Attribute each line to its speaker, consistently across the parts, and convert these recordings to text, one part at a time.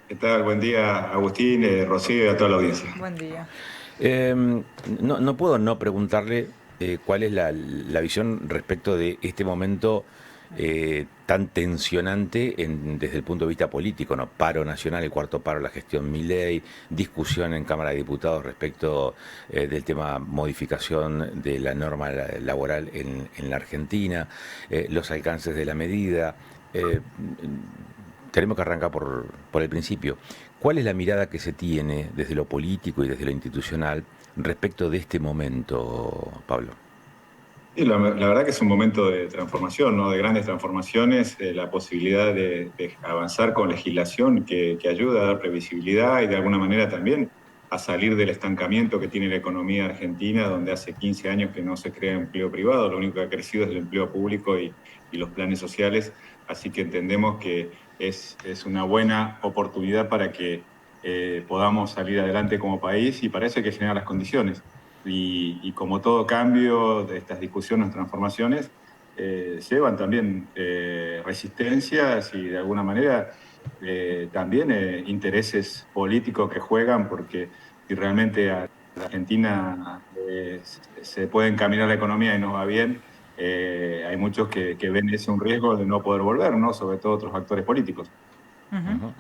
Speaker 1: ¿Qué tal? Buen día, Agustín, Rocío y a toda la audiencia.
Speaker 2: Buen día.
Speaker 3: No puedo no preguntarle cuál es la visión respecto de este momento tan tensionante desde el punto de vista político, ¿no? Paro nacional, el cuarto paro, la gestión Milei, discusión en Cámara de Diputados respecto del tema modificación de la norma laboral en la Argentina, los alcances de la medida. Eh, Tenemos que arrancar por el principio. ¿Cuál es la mirada que se tiene desde lo político y desde lo institucional respecto de este momento, Pablo?
Speaker 1: Y la verdad que es un momento de transformación, ¿no? De grandes transformaciones, la posibilidad de avanzar con legislación que ayuda a dar previsibilidad y de alguna manera también a salir del estancamiento que tiene la economía argentina, donde hace 15 años que no se crea empleo privado, lo único que ha crecido es el empleo público y los planes sociales, así que entendemos que es una buena oportunidad para que podamos salir adelante como país y para eso hay que generar las condiciones. Y como todo cambio de estas discusiones, transformaciones, llevan también resistencias y de alguna manera también intereses políticos que juegan, porque si realmente a la Argentina se puede encaminar la economía y nos va bien, hay muchos que ven ese un riesgo de no poder volver, ¿no? Sobre todo otros actores políticos.
Speaker 2: Ujú.
Speaker 3: Ujú.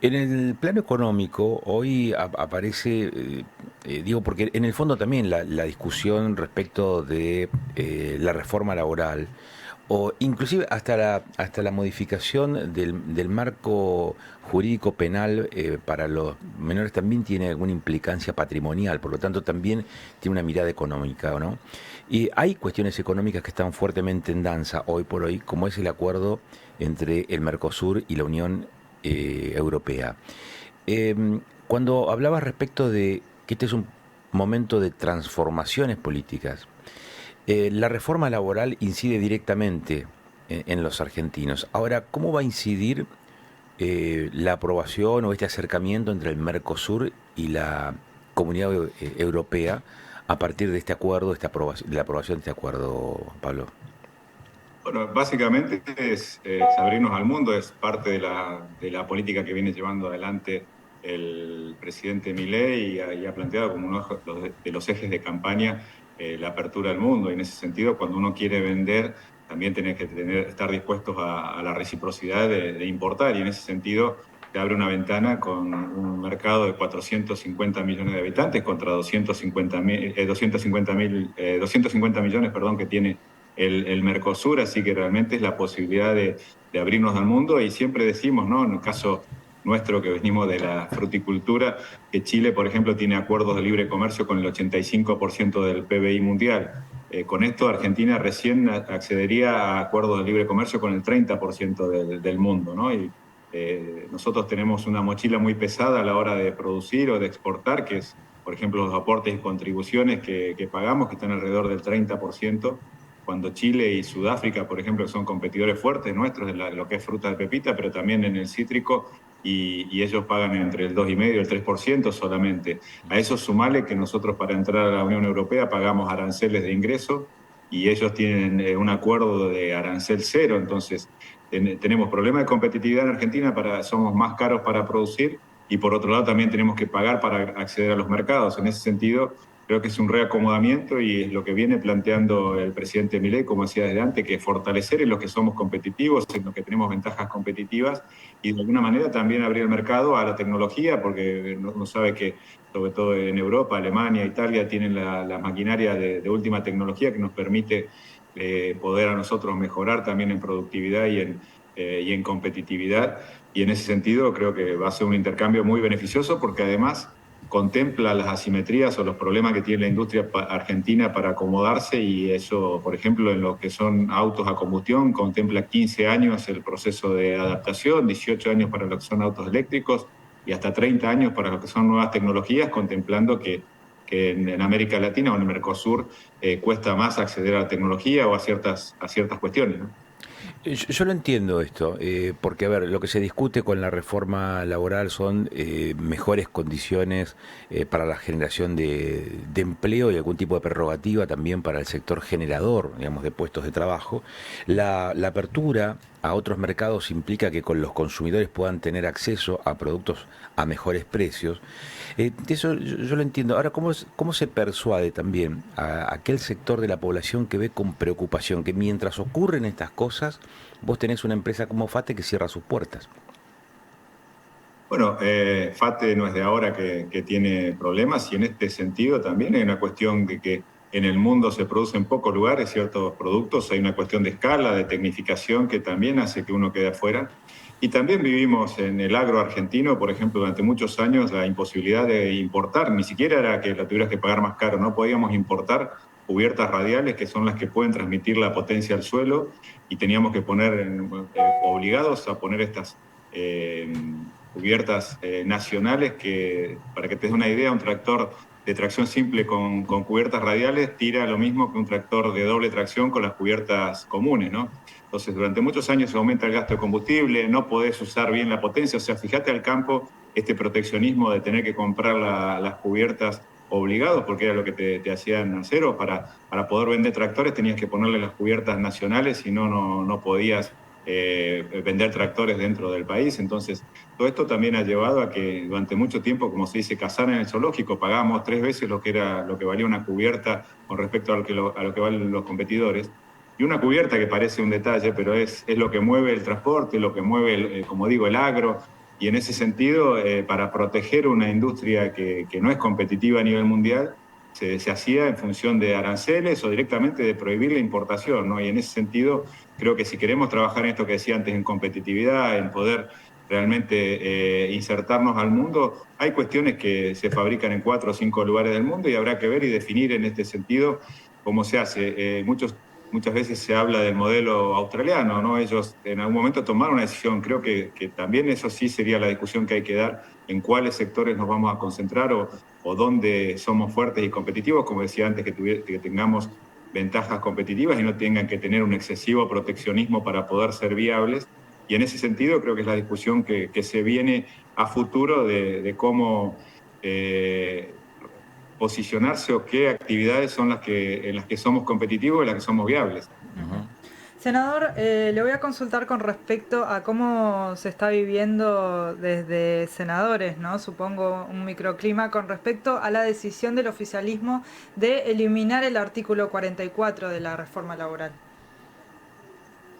Speaker 3: En el plano económico, hoy aparece, digo, porque en el fondo también la discusión respecto de la reforma laboral, o inclusive hasta la modificación del marco jurídico penal para los menores también tiene alguna implicancia patrimonial, por lo tanto también tiene una mirada económica, ¿no? Y hay cuestiones económicas que están fuertemente en danza hoy por hoy, como es el acuerdo entre el Mercosur y la Unión Europea. Cuando hablabas respecto de que este es un momento de transformaciones políticas, la reforma laboral incide directamente en los argentinos. Ahora, ¿cómo va a incidir la aprobación o este acercamiento entre el Mercosur y la Comunidad Europea a partir de este acuerdo, de la aprobación de este acuerdo, Pablo?
Speaker 1: Bueno, básicamente es abrirnos al mundo, es parte de la política que viene llevando adelante el presidente Milei y ha planteado como uno de los ejes de campaña la apertura al mundo. Y en ese sentido, cuando uno quiere vender, también tiene que estar dispuestos a la reciprocidad de importar. Y en ese sentido, se abre una ventana con un mercado de 450 millones de habitantes contra 250 millones, perdón, que tiene el Mercosur, así que realmente es la posibilidad de abrirnos al mundo y siempre decimos, ¿no? En el caso nuestro que venimos de la fruticultura, que Chile, por ejemplo, tiene acuerdos de libre comercio con el 85% del PBI mundial. Con esto Argentina recién accedería a acuerdos de libre comercio con el 30% del mundo, ¿no? Y nosotros tenemos una mochila muy pesada a la hora de producir o de exportar, que es, por ejemplo, los aportes y contribuciones que pagamos, que están alrededor del 30%, cuando Chile y Sudáfrica, por ejemplo, son competidores fuertes nuestros en lo que es fruta de pepita, pero también en el cítrico, y ellos pagan entre el 2,5% y el 3% solamente. A eso sumale que nosotros para entrar a la Unión Europea pagamos aranceles de ingreso y ellos tienen un acuerdo de arancel cero, entonces tenemos problemas de competitividad en Argentina, somos más caros para producir y por otro lado también tenemos que pagar para acceder a los mercados. En ese sentido, creo que es un reacomodamiento y es lo que viene planteando el presidente Milei, como decía desde antes, que es fortalecer en los que somos competitivos, en los que tenemos ventajas competitivas y de alguna manera también abrir el mercado a la tecnología, porque uno sabe que sobre todo en Europa, Alemania, Italia tienen la maquinaria de última tecnología que nos permite poder a nosotros mejorar también en productividad y en competitividad. Y en ese sentido creo que va a ser un intercambio muy beneficioso porque además contempla las asimetrías o los problemas que tiene la industria argentina para acomodarse y eso, por ejemplo, en lo que son autos a combustión, contempla 15 años el proceso de adaptación, 18 años para lo que son autos eléctricos y hasta 30 años para lo que son nuevas tecnologías, contemplando que en América Latina o en el Mercosur cuesta más acceder a la tecnología o a ciertas cuestiones, ¿no?
Speaker 3: Yo lo entiendo esto, porque a ver, lo que se discute con la reforma laboral son mejores condiciones para la generación de empleo y algún tipo de prerrogativa también para el sector generador, digamos, de puestos de trabajo. La apertura a otros mercados implica que con los consumidores puedan tener acceso a productos a mejores precios. Eso yo lo entiendo. Ahora, ¿cómo se persuade también a aquel sector de la población que ve con preocupación que mientras ocurren estas cosas, vos tenés una empresa como FATE que cierra sus puertas?
Speaker 1: Bueno, FATE no es de ahora que tiene problemas y en este sentido también hay una cuestión de que en el mundo se producen en pocos lugares ciertos productos, hay una cuestión de escala, de tecnificación que también hace que uno quede afuera. Y también vivimos en el agro argentino, por ejemplo, durante muchos años la imposibilidad de importar, ni siquiera era que la tuvieras que pagar más caro, no podíamos importar cubiertas radiales que son las que pueden transmitir la potencia al suelo y teníamos que obligados a poner estas cubiertas nacionales que, para que te des una idea, un tractor de tracción simple con cubiertas radiales tira lo mismo que un tractor de doble tracción con las cubiertas comunes, ¿no? Entonces, durante muchos años se aumenta el gasto de combustible, no podés usar bien la potencia, o sea, fíjate al campo este proteccionismo de tener que comprar las cubiertas obligados, porque era lo que te hacían hacer, o para poder vender tractores tenías que ponerle las cubiertas nacionales, y no podías vender tractores dentro del país. Entonces, todo esto también ha llevado a que durante mucho tiempo, como se dice, cazar en el zoológico, pagábamos 3 veces lo que valía una cubierta con respecto a lo que valen los competidores. Y una cubierta que parece un detalle, pero es lo que mueve el transporte, lo que mueve, como digo, el agro. Y en ese sentido, para proteger una industria que no es competitiva a nivel mundial, se hacía en función de aranceles o directamente de prohibir la importación, ¿no? Y en ese sentido, creo que si queremos trabajar en esto que decía antes, en competitividad, en poder realmente insertarnos al mundo, hay cuestiones que se fabrican en 4 o 5 lugares del mundo y habrá que ver y definir en este sentido cómo se hace. Muchas veces se habla del modelo australiano, ¿no? Ellos en algún momento tomaron una decisión. Creo que también eso sí sería la discusión que hay que dar, en cuáles sectores nos vamos a concentrar o dónde somos fuertes y competitivos, como decía antes, que tengamos ventajas competitivas y no tengan que tener un excesivo proteccionismo para poder ser viables. Y en ese sentido creo que es la discusión que se viene a futuro de cómo posicionarse o qué actividades son en las que somos competitivos y en las que somos viables.
Speaker 2: Ujú. Senador, le voy a consultar con respecto a cómo se está viviendo desde senadores, ¿no? Supongo un microclima con respecto a la decisión del oficialismo de eliminar el artículo 44 de la reforma laboral.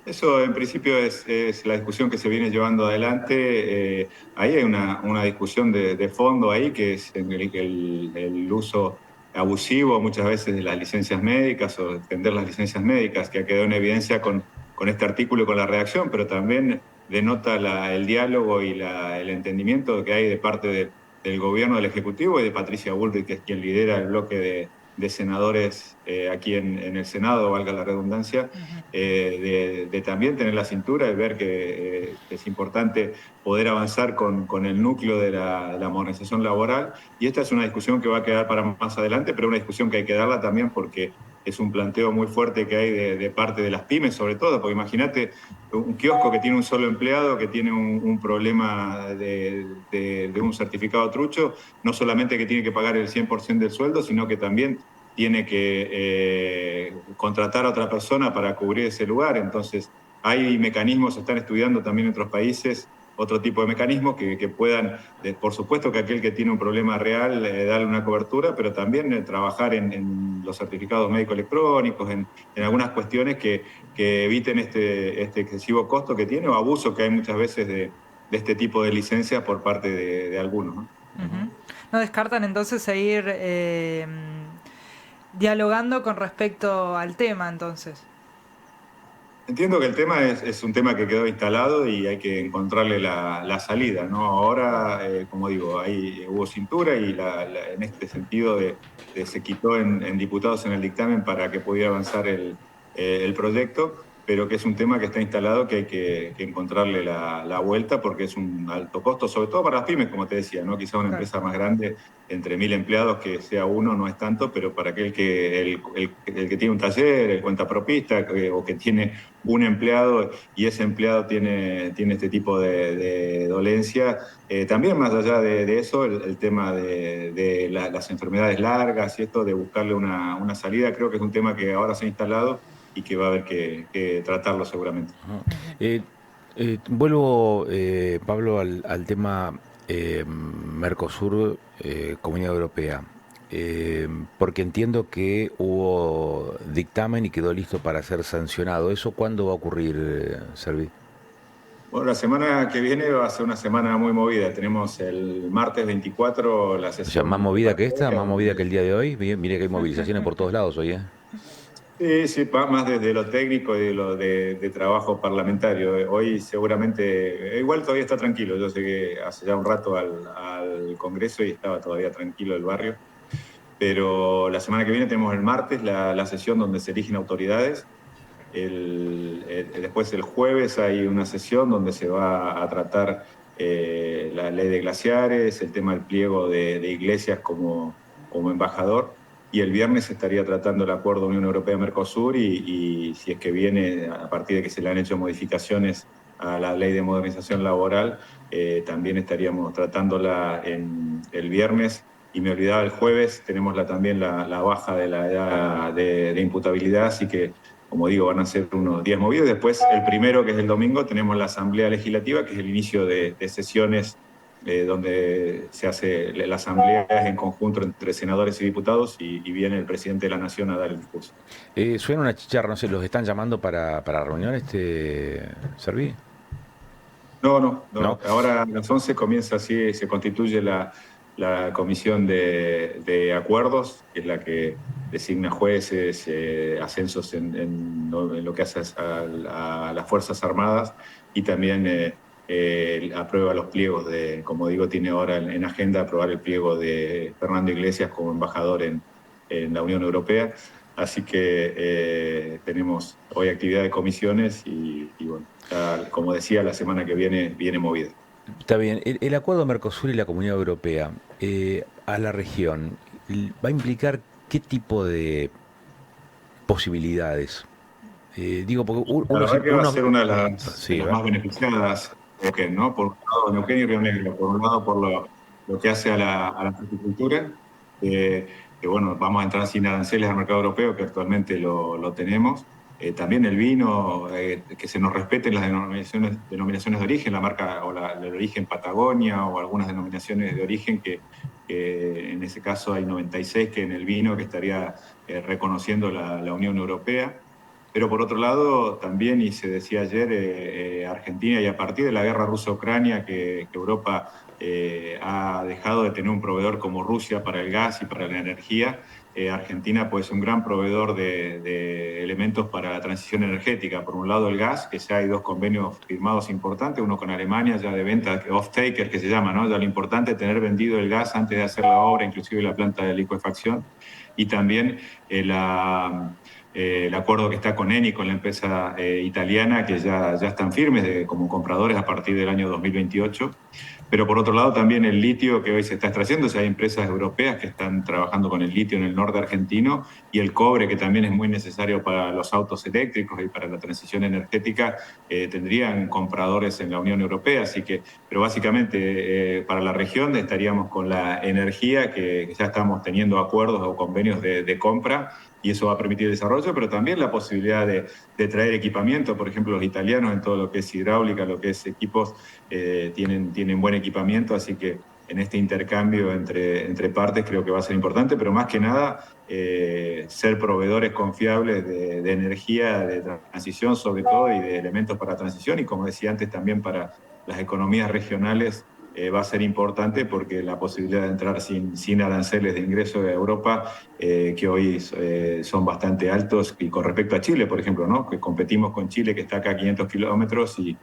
Speaker 1: Eso en principio es la discusión que se viene llevando adelante. Ahí hay una discusión de fondo ahí, que es el uso abusivo muchas veces de las licencias médicas o extender las licencias médicas, que ha quedado en evidencia con este artículo y con la redacción, pero también denota el diálogo y el entendimiento que hay de parte del gobierno, del Ejecutivo y de Patricia Bullrich, que es quien lidera el bloque de senadores aquí en el Senado, valga la redundancia, de también tener la cintura y ver que es importante poder avanzar con el núcleo de la modernización laboral. Y esta es una discusión que va a quedar para más adelante, pero una discusión que hay que darla también porque es un planteo muy fuerte que hay de parte de las pymes, sobre todo, porque imagínate un kiosco que tiene un solo empleado, que tiene un problema de un certificado trucho, no solamente que tiene que pagar el 100% del sueldo, sino que también tiene que contratar a otra persona para cubrir ese lugar. Entonces, hay mecanismos, se están estudiando también en otros países, otro tipo de mecanismos que puedan, por supuesto que aquel que tiene un problema real, darle una cobertura, pero también trabajar en los certificados médicos electrónicos, en algunas cuestiones que eviten este excesivo costo que tiene o abuso que hay muchas veces de este tipo de licencias por parte de algunos, ¿no?
Speaker 2: ¿No descartan entonces seguir dialogando con respecto al tema entonces?
Speaker 1: Entiendo que el tema es un tema que quedó instalado y hay que encontrarle la salida, ¿no? Ahora, como digo, ahí hubo cintura y en este sentido se quitó en diputados en el dictamen para que pudiera avanzar el proyecto, pero que es un tema que está instalado, que hay que encontrarle la vuelta, porque es un alto costo, sobre todo para las pymes, como te decía, ¿no? Quizá una empresa más grande, entre 1.000 empleados, que sea uno, no es tanto, pero para aquel el que tiene un taller, el cuentapropista, o que tiene un empleado y ese empleado tiene este tipo de dolencia, también más allá de eso, el tema de las enfermedades largas y esto de buscarle una salida, creo que es un tema que ahora se ha instalado y que va a haber que tratarlo seguramente.
Speaker 3: Vuelvo, Pablo, al tema Mercosur, Comunidad Europea, porque entiendo que hubo dictamen y quedó listo para ser sancionado. ¿Eso cuándo va a ocurrir, Servi?
Speaker 1: Bueno, la semana que viene va a ser una semana muy movida. Tenemos el martes 24 la
Speaker 3: O sea,
Speaker 1: sesión
Speaker 3: más movida que esta,
Speaker 1: preparatoria,
Speaker 3: más movida que
Speaker 1: donde
Speaker 3: el día de hoy. Mire que hay movilizaciones por todos lados hoy, ¿eh?
Speaker 1: sí, sí, más desde lo técnico y de lo de trabajo parlamentario. Hoy seguramente, igual todavía está tranquilo. Yo llegué hace ya un rato al Congreso y estaba todavía tranquilo el barrio. Pero la semana que viene tenemos el martes la sesión donde se eligen autoridades. Después el jueves hay una sesión donde se va a tratar la ley de glaciares, el tema del pliego de Iglesias como embajador, y el viernes se estaría tratando el acuerdo Unión Europea-Mercosur y si es que viene, a partir de que se le han hecho modificaciones a la ley de modernización laboral, también estaríamos tratándola el viernes. Y me olvidaba, el jueves tenemos también la baja de la edad de imputabilidad, así que como digo, van a ser unos días movidos. Después, el primero, que es el domingo, tenemos la Asamblea Legislativa, que es el inicio de sesiones donde se hace la asamblea en conjunto entre senadores y diputados y viene el presidente de la Nación a dar el discurso.
Speaker 3: Suena una chicharra, no sé, ¿los están llamando para reunión, Servi?
Speaker 1: No.
Speaker 3: ¿No?
Speaker 1: Ahora a las 11 comienza así, se constituye la comisión de acuerdos, que es la que designa jueces, ascensos en lo que hace a las Fuerzas Armadas y también aprueba los pliegos como digo, tiene ahora en agenda aprobar el pliego de Fernando Iglesias como embajador en la Unión Europea. Así que tenemos hoy actividad de comisiones y bueno, como decía, la semana que viene movida.
Speaker 3: Está bien. El acuerdo Mercosur y la Comunidad Europea a la región va a implicar qué tipo de posibilidades. Digo, porque
Speaker 1: La verdad que va a ser una de de
Speaker 3: sí,
Speaker 1: las
Speaker 3: ¿verdad?
Speaker 1: más beneficiadas, Neuquén, ¿no? Por un lado, Neuquén y Río Negro, por un lado por lo que hace a la fruticultura, que bueno, vamos a entrar sin aranceles al mercado europeo, que actualmente lo tenemos. También el vino, que se nos respeten las denominaciones de origen, la marca o el origen Patagonia o algunas denominaciones de origen que en ese caso hay 96 que en el vino que estaría reconociendo la Unión Europea. Pero por otro lado, también, y se decía ayer, Argentina, y a partir de la guerra rusa-ucrania, que Europa ha dejado de tener un proveedor como Rusia para el gas y para la energía, Argentina pues, es un gran proveedor de elementos para la transición energética. Por un lado el gas, que ya hay dos convenios firmados importantes, uno con Alemania ya de venta, off-taker que se llama, ¿no? Ya lo importante es tener vendido el gas antes de hacer la obra, inclusive la planta de licuefacción, y también el acuerdo que está con Eni, con la empresa italiana, que ya están firmes como compradores a partir del año 2028. Pero por otro lado también el litio que hoy se está extrayendo, o sea, hay empresas europeas que están trabajando con el litio en el norte argentino y el cobre, que también es muy necesario para los autos eléctricos y para la transición energética, tendrían compradores en la Unión Europea. Así que, pero básicamente para la región estaríamos con la energía, que ya estamos teniendo acuerdos o convenios de compra, y eso va a permitir el desarrollo, pero también la posibilidad de traer equipamiento. Por ejemplo, los italianos en todo lo que es hidráulica, lo que es equipos, tienen buen equipamiento, así que en este intercambio entre partes creo que va a ser importante, pero más que nada ser proveedores confiables de energía, de transición sobre todo, y de elementos para transición, y como decía antes también para las economías regionales. Va a ser importante porque la posibilidad de entrar sin aranceles de ingreso de Europa, que hoy son bastante altos, y con respecto a Chile, por ejemplo, ¿no? Que competimos con Chile, que está acá a 500 kilómetros, y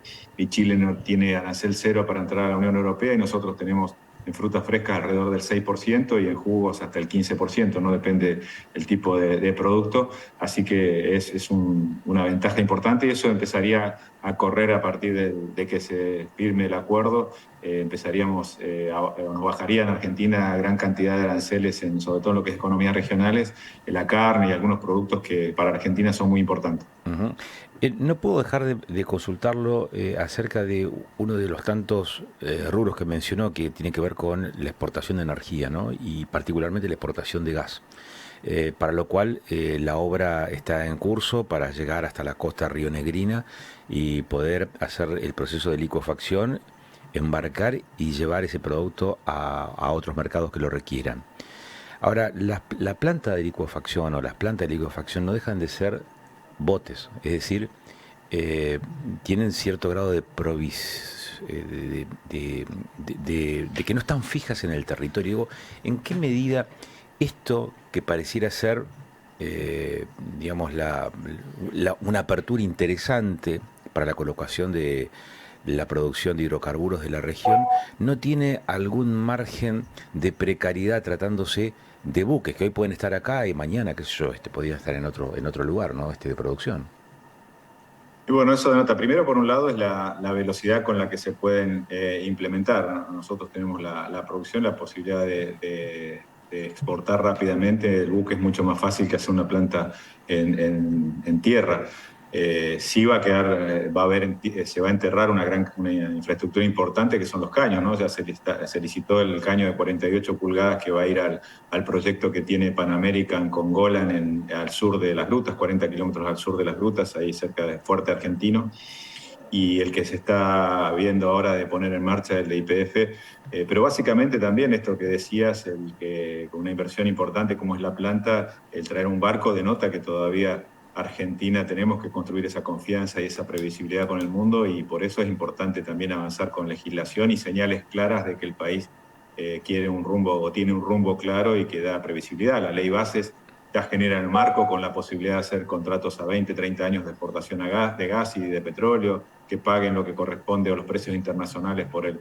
Speaker 1: Chile no tiene arancel cero para entrar a la Unión Europea, y nosotros tenemos en frutas frescas alrededor del 6% y en jugos hasta el 15%, no depende el tipo de producto, así que es una ventaja importante y eso empezaría a correr a partir de que se firme el acuerdo. Empezaríamos, nos bajaría en Argentina gran cantidad de aranceles, sobre todo en lo que es economías regionales, en la carne y algunos productos que para Argentina son muy importantes.
Speaker 3: Ujú. No puedo dejar de consultarlo acerca de uno de los tantos rubros que mencionó que tiene que ver con la exportación de energía, ¿no? Y particularmente la exportación de gas, para lo cual la obra está en curso para llegar hasta la costa rionegrina y poder hacer el proceso de licuefacción, embarcar y llevar ese producto a otros mercados que lo requieran. Ahora, la planta de licuefacción o las plantas de licuefacción no dejan de ser botes, es decir, tienen cierto grado de de que no están fijas en el territorio. Digo, ¿en qué medida esto que pareciera ser, digamos, una apertura interesante para la colocación de la producción de hidrocarburos de la región, no tiene algún margen de precariedad tratándose de buques que hoy pueden estar acá y mañana, qué sé yo, podrían estar en otro lugar, ¿no? De producción.
Speaker 1: Y bueno, eso denota, primero por un lado es la velocidad con la que se pueden implementar, ¿no? Nosotros tenemos la producción, la posibilidad de exportar rápidamente. El buque es mucho más fácil que hacer una planta en tierra. Sí va a quedar, va a haber, se va a enterrar una infraestructura importante que son los caños, ¿no? Ya se licitó el caño de 48 pulgadas que va a ir al proyecto que tiene Pan American con Golan al sur de las Grutas, 40 kilómetros al sur de las Grutas, ahí cerca de Fuerte Argentino. Y el que se está viendo ahora de poner en marcha el de YPF, pero básicamente también esto que decías, con una inversión importante como es la planta, el traer un barco denota que todavía Argentina tenemos que construir esa confianza y esa previsibilidad con el mundo, y por eso es importante también avanzar con legislación y señales claras de que el país quiere un rumbo o tiene un rumbo claro y que da previsibilidad. La ley bases ya genera el marco con la posibilidad de hacer contratos a 20, 30 años de exportación de gas y de petróleo, que paguen lo que corresponde a los precios internacionales por el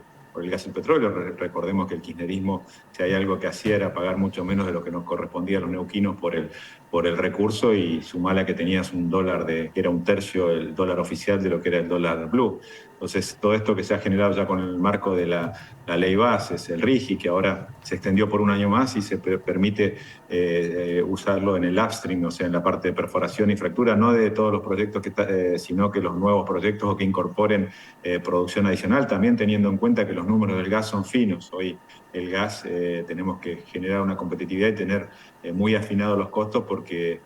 Speaker 1: gas y el petróleo. Recordemos que el kirchnerismo, si hay algo que hacía, era pagar mucho menos de lo que nos correspondía a los neuquinos por el recurso, y sumala que tenías un dólar que era un tercio el dólar oficial de lo que era el dólar blue. Entonces, todo esto que se ha generado ya con el marco de la ley bases, el RIGI, que ahora se extendió por un año más y se permite usarlo en el upstream, o sea, en la parte de perforación y fractura, no de todos los proyectos, sino que los nuevos proyectos o que incorporen producción adicional, también teniendo en cuenta que los números del gas son finos. Hoy el gas tenemos que generar una competitividad y tener muy afinados los costos porque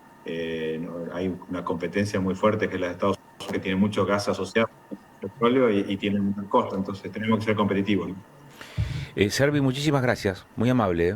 Speaker 1: hay una competencia muy fuerte que es la de Estados Unidos, que tiene mucho gas asociado al petróleo y tiene un costo, entonces tenemos que ser competitivos, ¿no?
Speaker 3: Servi, muchísimas gracias, muy amable, ¿eh?